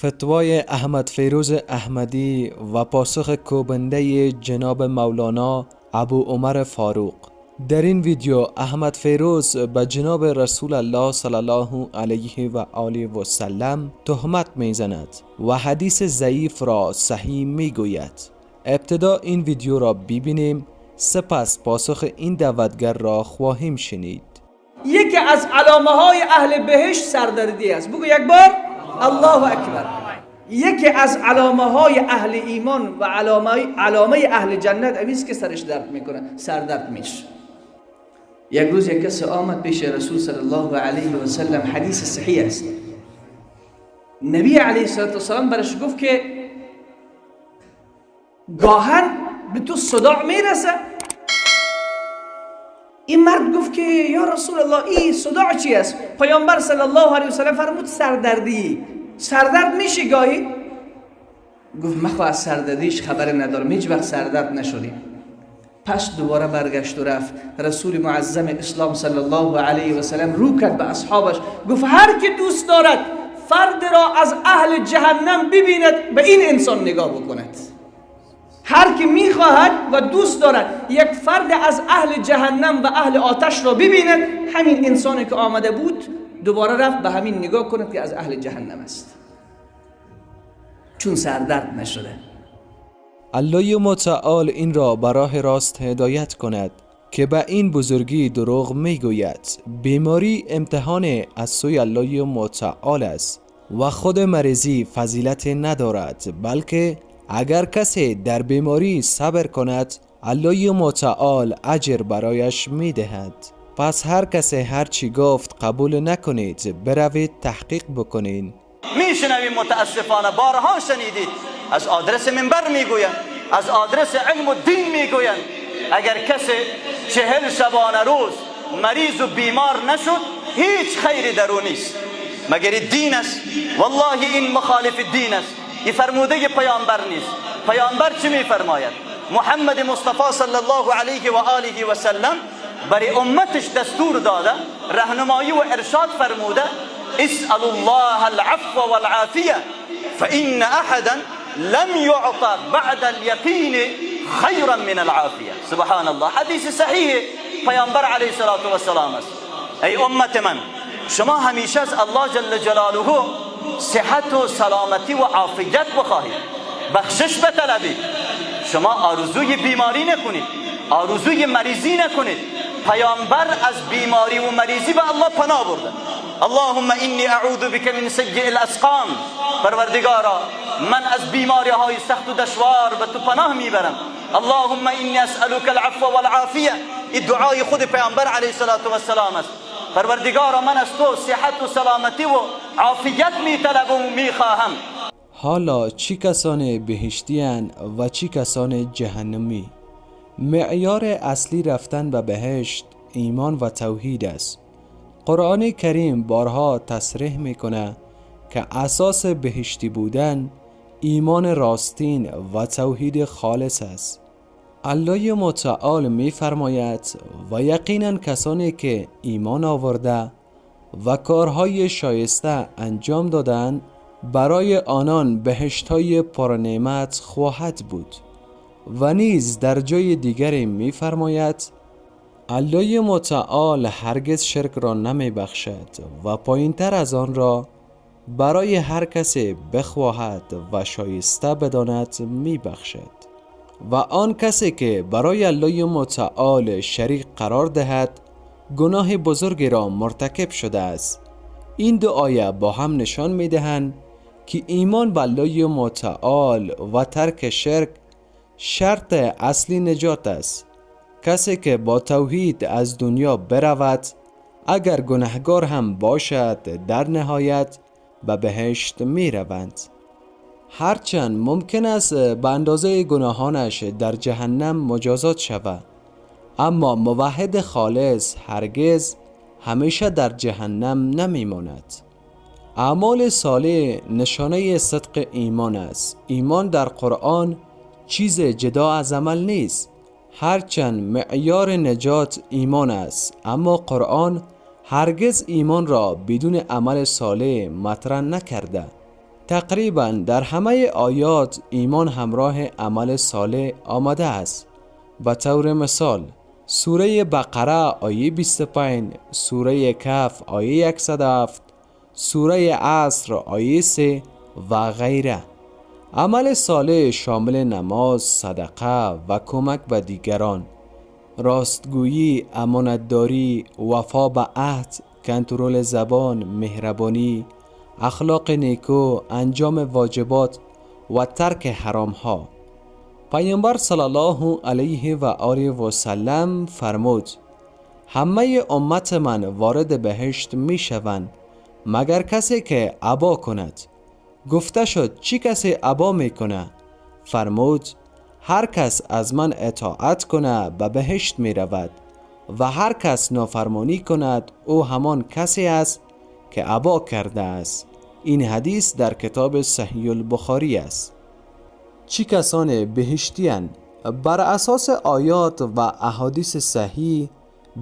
فتوای احمد فیروز احمدی و پاسخ کوبنده جناب مولانا ابو عمر فاروق. در این ویدیو احمد فیروز به جناب رسول الله صلی الله علیه و آله و سلم تهمت میزند و حدیث ضعیف را صحیح میگوید. ابتدا این ویدیو را ببینیم، سپس پاسخ این دعوتگر را خواهیم شنید. یکی از علامه های اهل بهشت سردردی است. بگو یک بار الله اکبر. یکی از علامه های اهل ایمان و علامه اهل جنت اویست که سرش درد میکنه، سردرد میشه. یک روز یک کسی آمد پیش رسول صلی الله علیه و سلم، حدیث صحیح است. نبی علیه السلام برش گفت که گاهن به تو صداع میرسه. این مرد گفت که یا رسول الله این صداع چی است؟ پیامبر صلی الله علیه و سلم فرمود سردردی. سردرد میشه گاهی؟ گفت مخواه از سردردیش خبر ندارم، هیچ وقت سردرد نشدیم. پس دوباره برگشت و رفت. رسول معظم اسلام صلی الله علیه و سلم رو کرد به اصحابش، گفت هر که دوست دارد فرد را از اهل جهنم ببیند به این انسان نگاه بکند. هر که میخواهد و دوست دارد یک فرد از اهل جهنم و اهل آتش را ببیند، همین انسانی که آمده بود دوباره رفت به همین نگاه کند که از اهل جهنم است، چون سردرد نشده. الله متعال این را به راه راست هدایت کند که به این بزرگی دروغ میگوید. بیماری امتحان از سوی الله متعال است و خود مریضی فضیلت ندارد، بلکه اگر کسی در بیماری صبر کند الله متعال اجر برایش میدهد. پس هر کسی هر چی گفت قبول نکنید، بروید تحقیق بکنین. میشنویم متاسفانه، بارها شنیدید، از آدرس منبر میگوین، از آدرس علم و دین میگوین اگر کسی 40 شبانه روز مریض و بیمار نشد هیچ خیری در او نیست مگر دین است. والله این مخالف دین است، این فرموده پیامبر نیست. پیامبر چی میفرماید؟ محمد مصطفی صلی الله علیه و آله و سلم برای امتش دستور داده، راهنمایی و ارشاد فرموده اسأل الله العفو والعافیه فإن احدا لم يعطى بعد اليقین خیرا من العافیه. سبحان الله، حدیث صحیح پیامبر علیه الصلاة والسلام است. ای امت من، شما همیشه از الله جل جلاله صحت و سلامتی و عافیت بخواهید، بخشش بطلبید. شما آرزوی بیماری نکنید، آرزوی مریضی نکنید. پیامبر از بیماری و مریضی به الله پناه برده. اللهم انی اعوذ بک من سیء الاسقام. پروردگارا من از بیماری های سخت و دشوار به تو پناه میبرم. اللهم انی اسألک العفو والعافیه. این دعای خود پیامبر علیه السلام است. پروردگارا من از تو صحت و سلامتی و عافیت میطلبم و میخواهم. حالا چی کسان بهشتی اند و چی کسان جهنمی؟ معیار اصلی رفتن به بهشت ایمان و توحید است. قرآن کریم بارها تصریح میکنه که اساس بهشتی بودن ایمان راستین و توحید خالص است. الله متعال میفرماید و یقینا کسانی که ایمان آورده و کارهای شایسته انجام دادند برای آنان بهشت‌های پرنعمت خواهد بود. و نیز در جای دیگری می‌فرماید الله متعال هرگز شرک را نمی بخشد و پایین‌تر از آن را برای هر کسی بخواهد و شایسته بداند می بخشد. و آن کسی که برای الله متعال شریک قرار دهد گناه بزرگی را مرتکب شده است. این دو آیه با هم نشان می دهند که ایمان به الله متعال و ترک شرک شرط اصلی نجات است. کسی که با توحید از دنیا برود اگر گناهگار هم باشد در نهایت به بهشت می روند. هرچند ممکن است به اندازه گناهانش در جهنم مجازات شود، اما موحد خالص هرگز همیشه در جهنم نمی ماند. اعمال صالح نشانه صدق ایمان است. ایمان در قرآن چیز جدا از عمل نیست. هرچند معیار نجات ایمان است، اما قرآن هرگز ایمان را بدون عمل صالح مطرح نکرده. تقریبا در همه آیات ایمان همراه عمل صالح آمده است. به طور مثال سوره بقره آیه 25، سوره کهف آیه 107، سوره عصر آیه 3 و غیره. عمل صالح شامل نماز، صدقه و کمک به دیگران، راستگویی، امانتداری، وفا به عهد، کنترل زبان، مهربانی، اخلاق نیکو، انجام واجبات و ترک حرام ها. پیامبر صلی الله علیه و آله و سلم فرمود: همه امت من وارد بهشت می شوند مگر کسی که ابا کند. گفته شد چی کسی ابا می کنه؟ فرمود: هر کس از من اطاعت کنه به بهشت می رود و هر کس نافرمانی کند او همان کسی است که ابا کرده است. این حدیث در کتاب صحیح البخاری است. چی کسان بهشتیان؟ بر اساس آیات و احادیث صحیح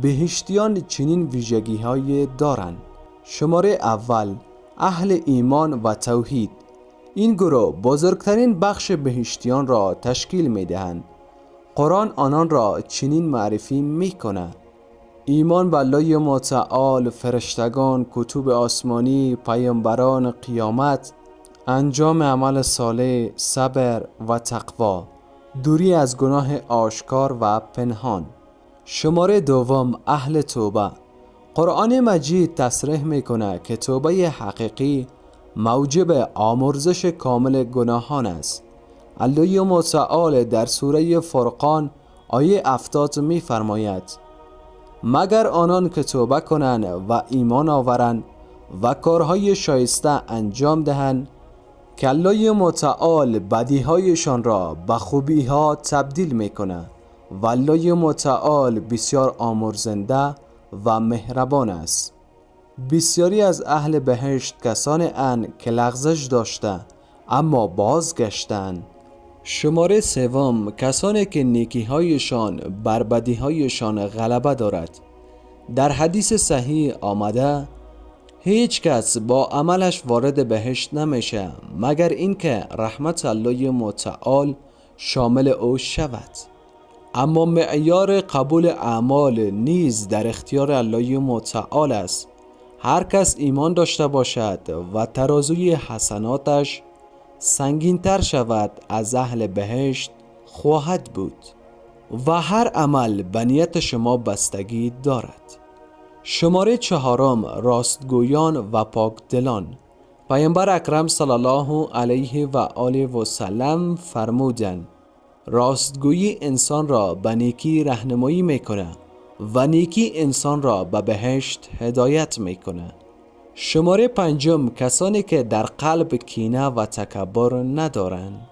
بهشتیان چنین ویژگی های دارند. شماره اول، اهل ایمان و توحید. این گروه بزرگترین بخش بهشتیان را تشکیل می دهند. قرآن آنان را چنین معرفی می کند: ایمان به الله متعال، فرشتگان، کتب آسمانی، پیامبران، قیامت، انجام عمل صالح، صبر و تقوا، دوری از گناه آشکار و پنهان. شماره دوم، اهل توبه. قرآن مجید تصریح میکنه که توبه حقیقی موجب آمرزش کامل گناهان است. الله متعال در سوره فرقان آیه 70 میفرماید: مگر آنان که توبه کنند و ایمان آورند و کارهای شایسته انجام دهند که الله متعال بدیهایشان را به خوبیها تبدیل میکنه و الله متعال بسیار آمرزنده و مهربان است. بسیاری از اهل بهشت کسانی اند که لغزش داشته اما بازگشتند. شماره سوم، کسانی که نیکی‌هایشان بر بدیهایشان غلبه دارد. در حدیث صحیح آمده هیچ کس با عملش وارد بهشت نمیشه مگر اینکه رحمت الله متعال شامل او شود. اما معیار قبول اعمال نیز در اختیار الله متعال است. هر کس ایمان داشته باشد و ترازوی حسناتش سنگین‌تر شود از اهل بهشت خواهد بود و هر عمل به نیت شما بستگی دارد. شماره چهارم، راستگویان و پاکدلان. پیامبر اکرم صلی الله علیه و آله و سلم فرمودند: راستگویی انسان را به نیکی راهنمایی میکنه و نیکی انسان را به بهشت هدایت میکنه. شماره پنجم، کسانی که در قلب کینه و تکبر ندارند.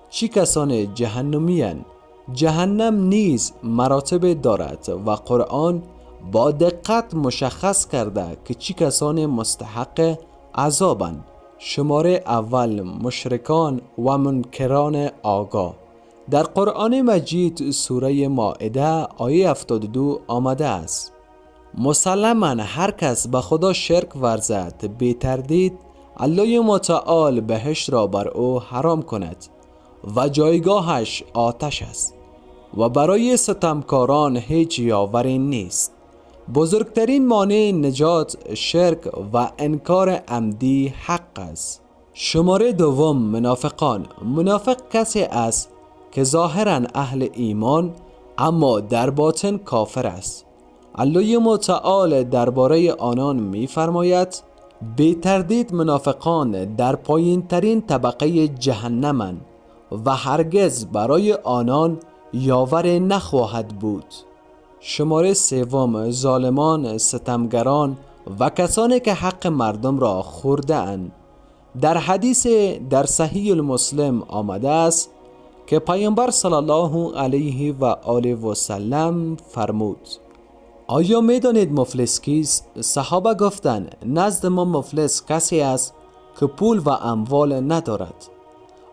چی کسان جهنمی‌اند؟ جهنم نیز مراتب دارد و قرآن با دقت مشخص کرده که چی کسان مستحق عذابند. شماره اول، مشرکان و منکران آگاه. در قرآن مجید سوره مائده آیه 72 آمده است: مسلماً هر کس به خدا شرک ورزد بی تردید الله متعال بهشت را بر او حرام کند و جایگاهش آتش است و برای ستمکاران هیچ یاوری نیست. بزرگترین مانع نجات شرک و انکار عمدی حق است. شماره دوم، منافقان. منافق کسی است که ظاهراً اهل ایمان اما در باطن کافر است. الله متعال درباره آنان می‌فرماید: بی تردید منافقان در پایین ترین طبقه جهنمند و هرگز برای آنان یاور نخواهد بود. شماره سوم، ظالمان، ستمگران و کسانی که حق مردم را خورده اند. در حدیث در صحیح المسلم آمده است که پیامبر صلی الله علیه و آله و سلم فرمود: آیا می دانید مفلس کیست؟ صحابه گفتند: نزد ما مفلس کسی است که پول و اموال ندارد.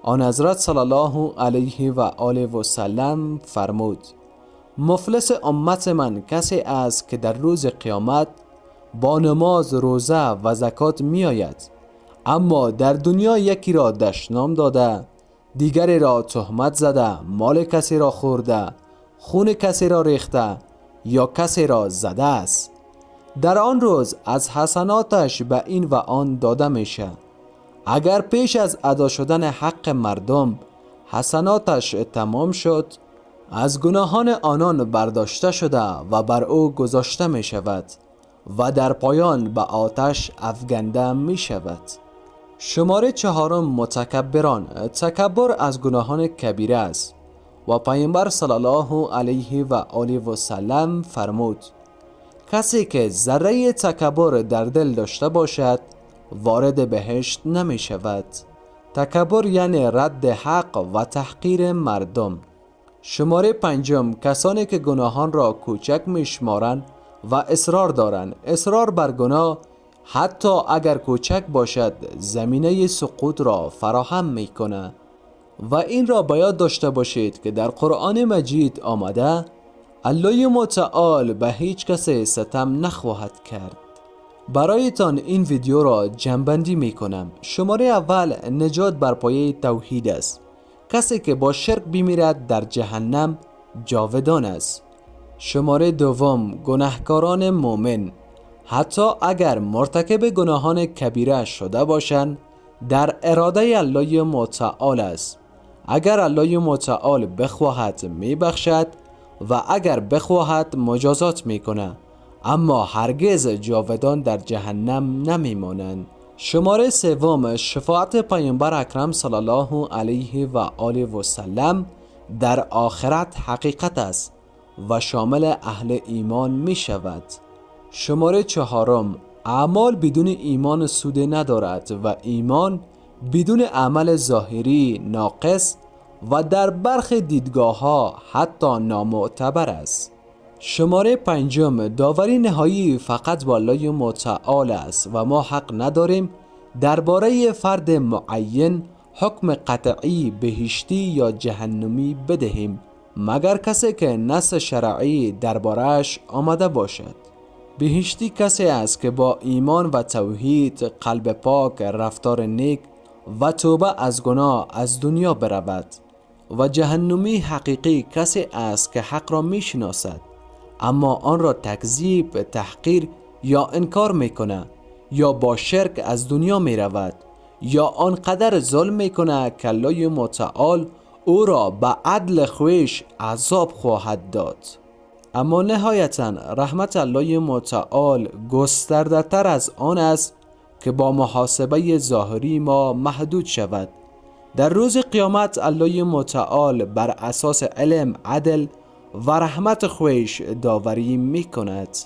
آن حضرت صلی الله علیه و آله و سلم فرمود: مفلس امت من کسی است که در روز قیامت با نماز، روزه و زکات می آید اما در دنیا یکی را دشنام داده، دیگری را تهمت زده، مال کسی را خورده، خون کسی را ریخته یا کسی را زده است، در آن روز از حسناتش به این و آن داده میشه. اگر پیش از ادا شدن حق مردم حسناتش تمام شد، از گناهان آنان برداشته شده و بر او گذاشته می شود و در پایان به آتش افکنده می شود. شماره 4 متکبران. تکبر از گناهان کبیره است و پیامبر صلی الله علیه و آله و سلم فرمود کسی که ذره تکبر در دل داشته باشد وارد بهشت نمی شود. تکبر یعنی رد حق و تحقیر مردم. شماره 5 کسانی که گناهان را کوچک می شمارند و اصرار دارند. اصرار بر گناه حتی اگر کوچک باشد زمینه سقوط را فراهم می کنه و این را باید داشته باشید که در قرآن مجید آمده الله متعال به هیچ کس ستم نخواهد کرد. برایتان این ویدیو را جمع‌بندی می کنم. شماره اول نجات بر پایه توحید است. کسی که با شرک بمیرد در جهنم جاودان است. شماره 2 گناهکاران مؤمن. حتی اگر مرتکب گناهان کبیره شده باشند در اراده الله متعال است. اگر الله متعال بخواهد می بخشد و اگر بخواهد مجازات می کند، اما هرگز جاودان در جهنم نمی مانند. شماره 3 شفاعت پیامبر اکرم صلی الله علیه و آله و سلم در آخرت حقیقت است و شامل اهل ایمان می شود. شماره 4 اعمال بدون ایمان سود ندارد و ایمان بدون عمل ظاهری ناقص و در برخی دیدگاه ها حتی نامعتبر است. شماره 5 داوری نهایی فقط با الله متعال است و ما حق نداریم درباره فرد معین حکم قطعی بهشتی یا جهنمی بدهیم مگر کسی که نص شرعی درباره‌اش آمده باشد. بهشتی کسی است که با ایمان و توحید، قلب پاک، رفتار نیک و توبه از گناه از دنیا برود و جهنمی حقیقی کسی است که حق را می شناسد اما آن را تکذیب، تحقیر یا انکار می کند یا با شرک از دنیا می رود یا آنقدر ظلم می کند که الله متعال او را به عدل خویش عذاب خواهد داد. اما نهایتا رحمت الله متعال گسترده تر از آن است که با محاسبه ظاهری ما محدود شود. در روز قیامت الله متعال بر اساس علم، عدل و رحمت خویش داوری می کند.